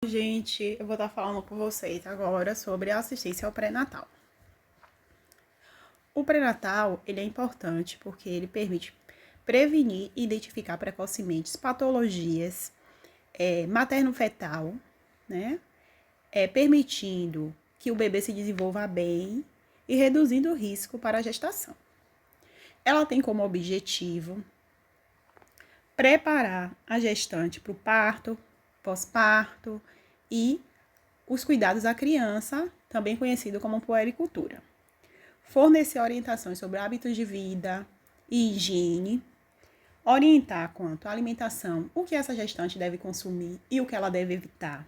Gente, eu vou estar falando com vocês agora sobre a assistência ao pré-natal. O pré-natal, ele é importante porque ele permite prevenir e identificar precocemente patologias materno-fetal, né? Permitindo que o bebê se desenvolva bem e reduzindo o risco para a gestação. Ela tem como objetivo preparar a gestante para o parto, pós-parto e os cuidados à criança, também conhecido como puericultura. Fornecer orientações sobre hábitos de vida e higiene, orientar quanto à alimentação, o que essa gestante deve consumir e o que ela deve evitar,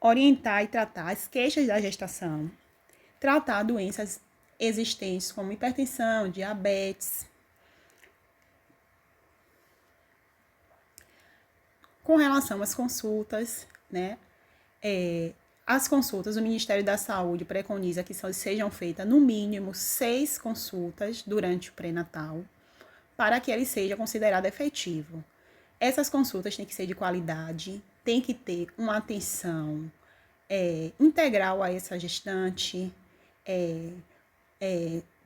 orientar e tratar as queixas da gestação, tratar doenças existentes como hipertensão, diabetes. Com relação às consultas, né? As consultas, o Ministério da Saúde preconiza que sejam feitas no mínimo 6 consultas durante o pré-natal, para que ele seja considerado efetivo. Essas consultas têm que ser de qualidade, tem que ter uma atenção integral a essa gestante,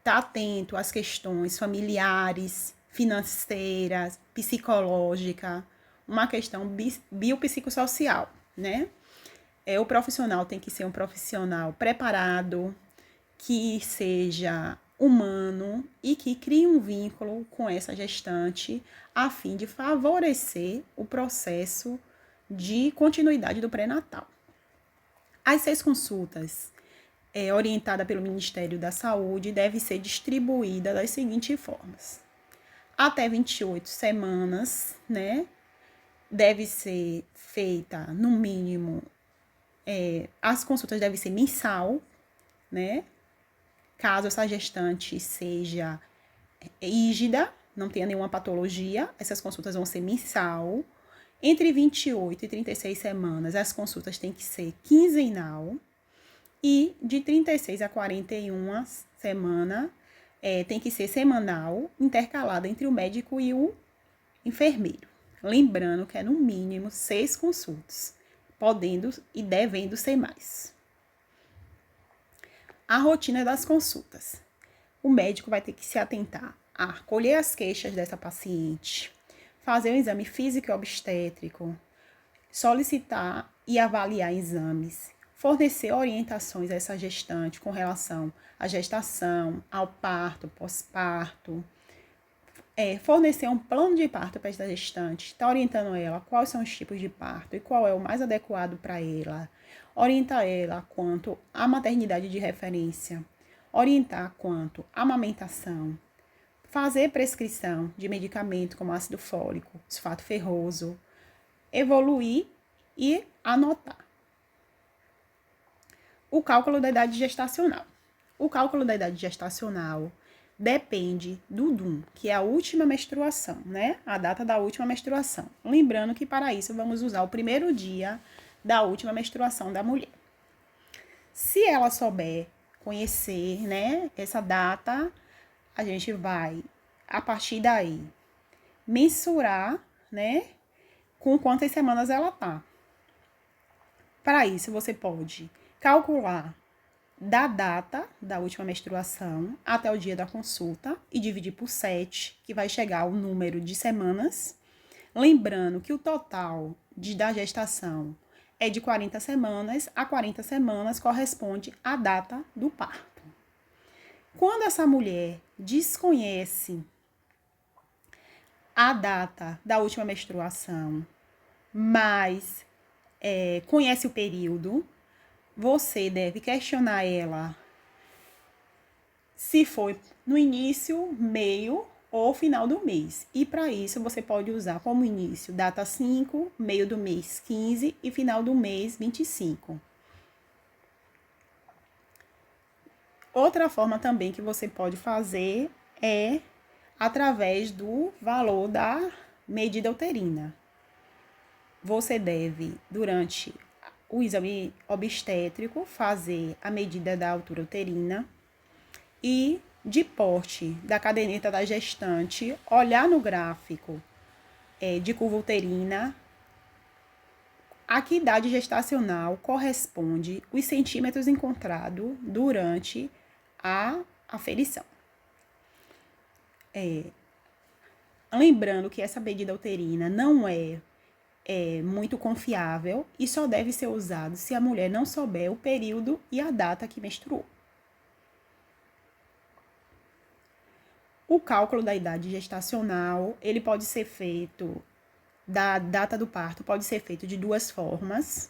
tá atento às questões familiares, financeiras, psicológicas, uma questão biopsicossocial, né? O profissional tem que ser um profissional preparado, que seja humano e que crie um vínculo com essa gestante a fim de favorecer o processo de continuidade do pré-natal. As 6 consultas orientadas pelo Ministério da Saúde devem ser distribuídas das seguintes formas. Até 28 semanas, né? Deve ser feita, no mínimo, as consultas devem ser mensal, né? Caso essa gestante seja rígida, não tenha nenhuma patologia, essas consultas vão ser mensal. Entre 28 e 36 semanas, as consultas têm que ser quinzenal. E de 36 a 41 semanas, tem que ser semanal, intercalada entre o médico e o enfermeiro. Lembrando que é no mínimo 6 consultas, podendo e devendo ser mais. A rotina das consultas. O médico vai ter que se atentar a colher as queixas dessa paciente, fazer um exame físico e obstétrico, solicitar e avaliar exames, fornecer orientações a essa gestante com relação à gestação, ao parto, pós-parto, fornecer um plano de parto para essa gestante, está orientando ela quais são os tipos de parto e qual é o mais adequado para ela, orientar ela quanto à maternidade de referência, orientar quanto à amamentação, fazer prescrição de medicamento como ácido fólico, sulfato ferroso, evoluir e anotar. O cálculo da idade gestacional. O cálculo da idade gestacional depende do DUM, que é a última menstruação, né? A data da última menstruação. Lembrando que para isso vamos usar o primeiro dia da última menstruação da mulher. Se ela souber conhecer, né, essa data, a gente vai, a partir daí, mensurar, né, com quantas semanas ela tá. Para isso, você pode calcular da data da última menstruação até o dia da consulta e dividir por 7, que vai chegar ao número de semanas. Lembrando que o total da gestação é de 40 semanas, a 40 semanas corresponde à data do parto. Quando essa mulher desconhece a data da última menstruação, mas conhece o período, você deve questionar ela se foi no início, meio ou final do mês. E para isso você pode usar como início data 5, meio do mês 15 e final do mês 25. Outra forma também que você pode fazer é através do valor da medida uterina. Você deve, durante o exame obstétrico, fazer a medida da altura uterina e de porte da caderneta da gestante, olhar no gráfico de curva uterina, A que idade gestacional corresponde os centímetros encontrados durante a aferição? Lembrando que essa medida uterina não é muito confiável e só deve ser usado se a mulher não souber o período e a data que menstruou. O cálculo da idade gestacional, ele pode ser feito, da data do parto, pode ser feito de duas formas,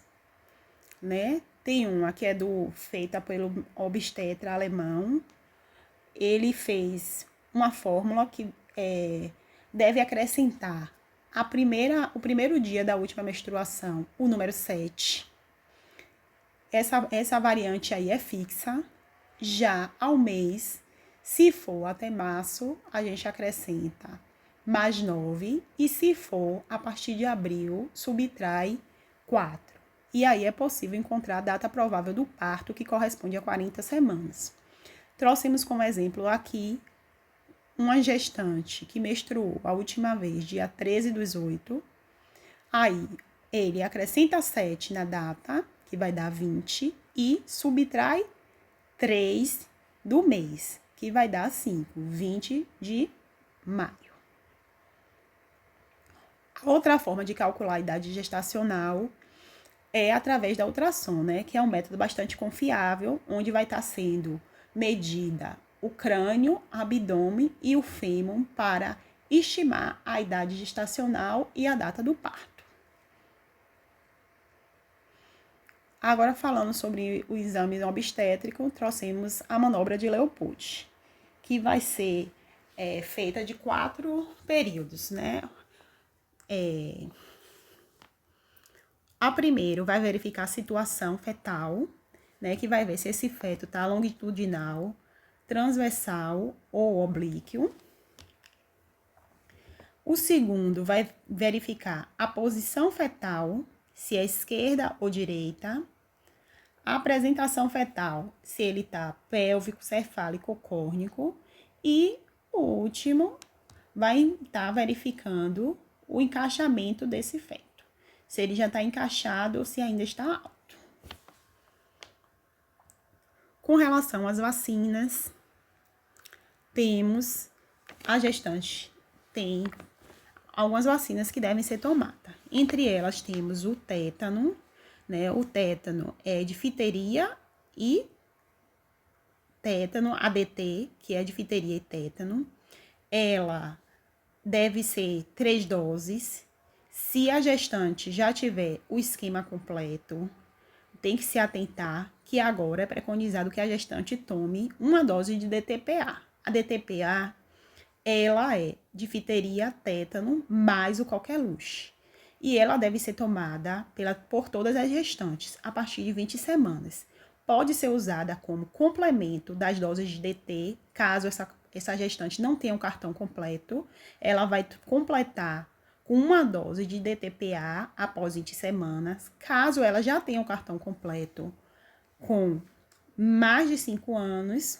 né? Tem uma que é feita pelo obstetra alemão. Ele fez uma fórmula que deve acrescentar o primeiro dia da última menstruação, o número 7. Essa variante aí é fixa. Já ao mês, se for até março, a gente acrescenta mais 9. E se for a partir de abril, subtrai 4. E aí é possível encontrar a data provável do parto, que corresponde a 40 semanas. Trouxemos como exemplo aqui uma gestante que menstruou a última vez, dia 13/8. Aí, ele acrescenta 7 na data, que vai dar 20, e subtrai 3 do mês, que vai dar 5, 20 de maio. Outra forma de calcular a idade gestacional é através da ultrassom, né? Que é um método bastante confiável, onde vai estar sendo medida o crânio, abdômen e o fêmur para estimar a idade gestacional e a data do parto. Agora, falando sobre o exame obstétrico, trouxemos a manobra de Leopold, que vai ser feita de 4 períodos, né? A primeiro vai verificar a situação fetal, né? Que vai ver se esse feto está longitudinal, transversal ou oblíquo. O segundo vai verificar a posição fetal, se é esquerda ou direita. A apresentação fetal, se ele está pélvico, cefálico ou córnico. E o último vai estar verificando o encaixamento desse feto, se ele já está encaixado ou se ainda está alto. Com relação às vacinas, a gestante tem algumas vacinas que devem ser tomadas. Entre elas temos o tétano, né? O tétano é difteria e tétano, ADT, que é difteria e tétano. Ela deve ser 3 doses. Se a gestante já tiver o esquema completo, tem que se atentar que agora é preconizado que a gestante tome uma dose de DTPA. A DTPA, ela é difteria, tétano, mais o coqueluche. E ela deve ser tomada por todas as gestantes, a partir de 20 semanas. Pode ser usada como complemento das doses de DT, caso essa gestante não tenha um cartão completo. Ela vai completar com uma dose de DTPA após 20 semanas. Caso ela já tenha um cartão completo com mais de 5 anos,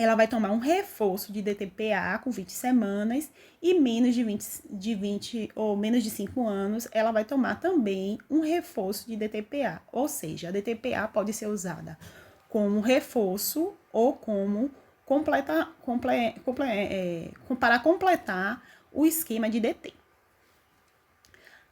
ela vai tomar um reforço de DTPA com 20 semanas e menos de 20 ou menos de 5 anos, ela vai tomar também um reforço de DTPA. Ou seja, a DTPA pode ser usada como reforço ou como para completar o esquema de DT.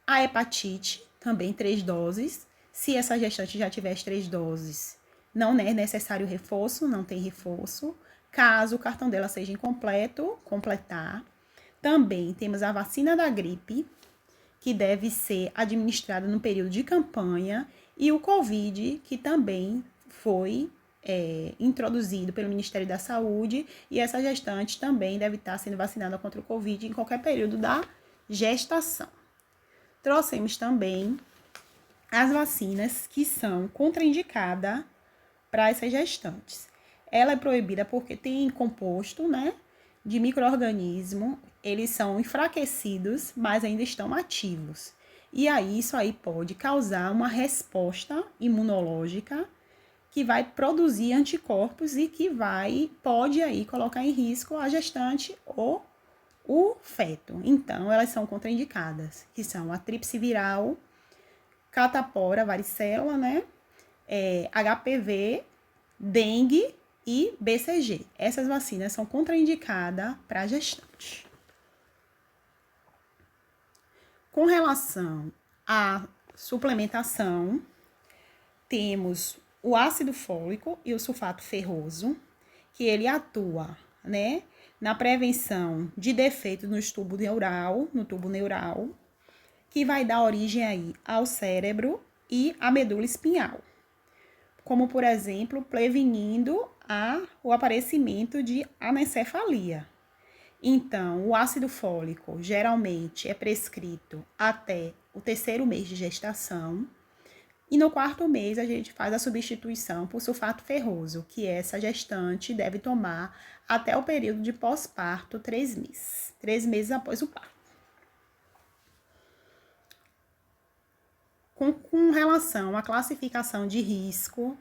A hepatite, também 3 doses. Se essa gestante já tiver as 3 doses, não é necessário reforço, não tem reforço. Caso o cartão dela seja incompleto, completar. Também temos a vacina da gripe, que deve ser administrada no período de campanha, e o Covid, que também foi introduzido pelo Ministério da Saúde, e essa gestante também deve estar sendo vacinada contra o Covid em qualquer período da gestação. Trouxemos também as vacinas que são contraindicadas para essas gestantes. Ela é proibida porque tem composto, né, de micro-organismo, eles são enfraquecidos, mas ainda estão ativos. E aí, isso aí pode causar uma resposta imunológica que vai produzir anticorpos e que pode aí colocar em risco a gestante ou o feto. Então, elas são contraindicadas, que são a tríplice viral, catapora, varicela, né? HPV, dengue e BCG. Essas vacinas são contraindicadas para gestante. Com relação à suplementação, temos o ácido fólico e o sulfato ferroso, que ele atua, né, na prevenção de defeitos no tubo neural, que vai dar origem aí ao cérebro e à medula espinhal. Como, por exemplo, prevenindo o aparecimento de anencefalia. Então, o ácido fólico geralmente é prescrito até o 3º mês de gestação. E no 4º mês a gente faz a substituição por sulfato ferroso, que essa gestante deve tomar até o período de pós-parto, 3 meses. 3 meses após o parto. Com relação à classificação de risco,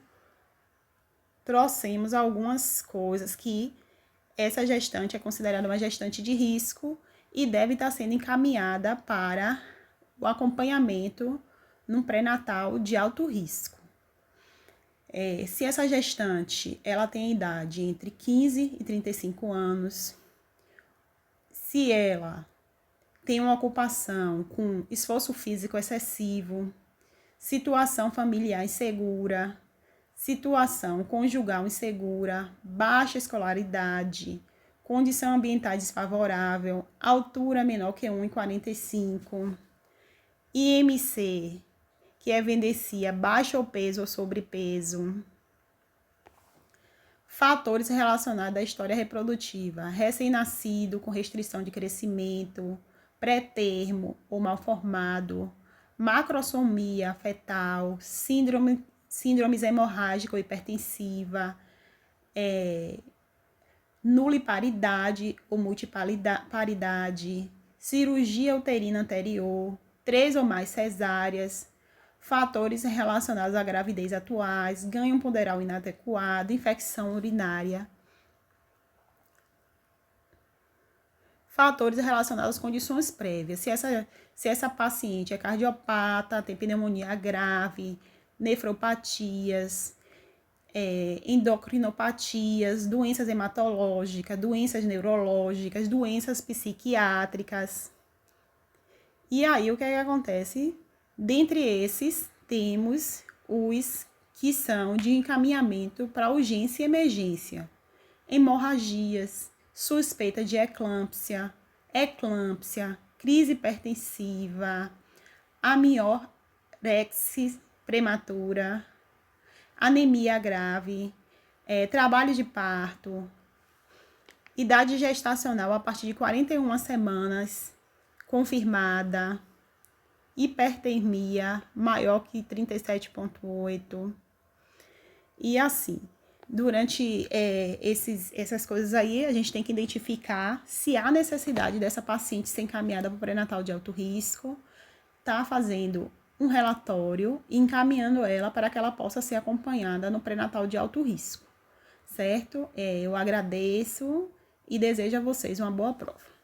trouxemos algumas coisas que essa gestante é considerada uma gestante de risco e deve estar sendo encaminhada para o acompanhamento num pré-natal de alto risco. Se essa gestante ela tem a idade entre 15 e 35 anos, se ela tem uma ocupação com esforço físico excessivo, situação familiar insegura, situação conjugal insegura, baixa escolaridade, condição ambiental desfavorável, altura menor que 1,45, IMC, que evidencia baixo peso ou sobrepeso, fatores relacionados à história reprodutiva, recém-nascido com restrição de crescimento, pré-termo ou mal formado, macrosomia fetal, síndromes hemorrágica ou hipertensiva, nuliparidade ou multiparidade, cirurgia uterina anterior, 3 ou mais cesáreas, fatores relacionados à gravidez atuais, ganho ponderal inadequado, infecção urinária, fatores relacionados às condições prévias. Se essa paciente é cardiopata, tem pneumonia grave, nefropatias, endocrinopatias, doenças hematológicas, doenças neurológicas, doenças psiquiátricas. E aí, o que é que acontece? Dentre esses, temos os que são de encaminhamento para urgência e emergência. Hemorragias, suspeita de eclâmpsia, crise hipertensiva, amiorexia prematura, anemia grave, trabalho de parto, idade gestacional a partir de 41 semanas, confirmada, hipertermia maior que 37,8. E assim, durante essas coisas aí, a gente tem que identificar se há necessidade dessa paciente ser encaminhada para o pré-natal de alto risco, tá fazendo um relatório e encaminhando ela para que ela possa ser acompanhada no pré-natal de alto risco, certo? Eu agradeço e desejo a vocês uma boa prova.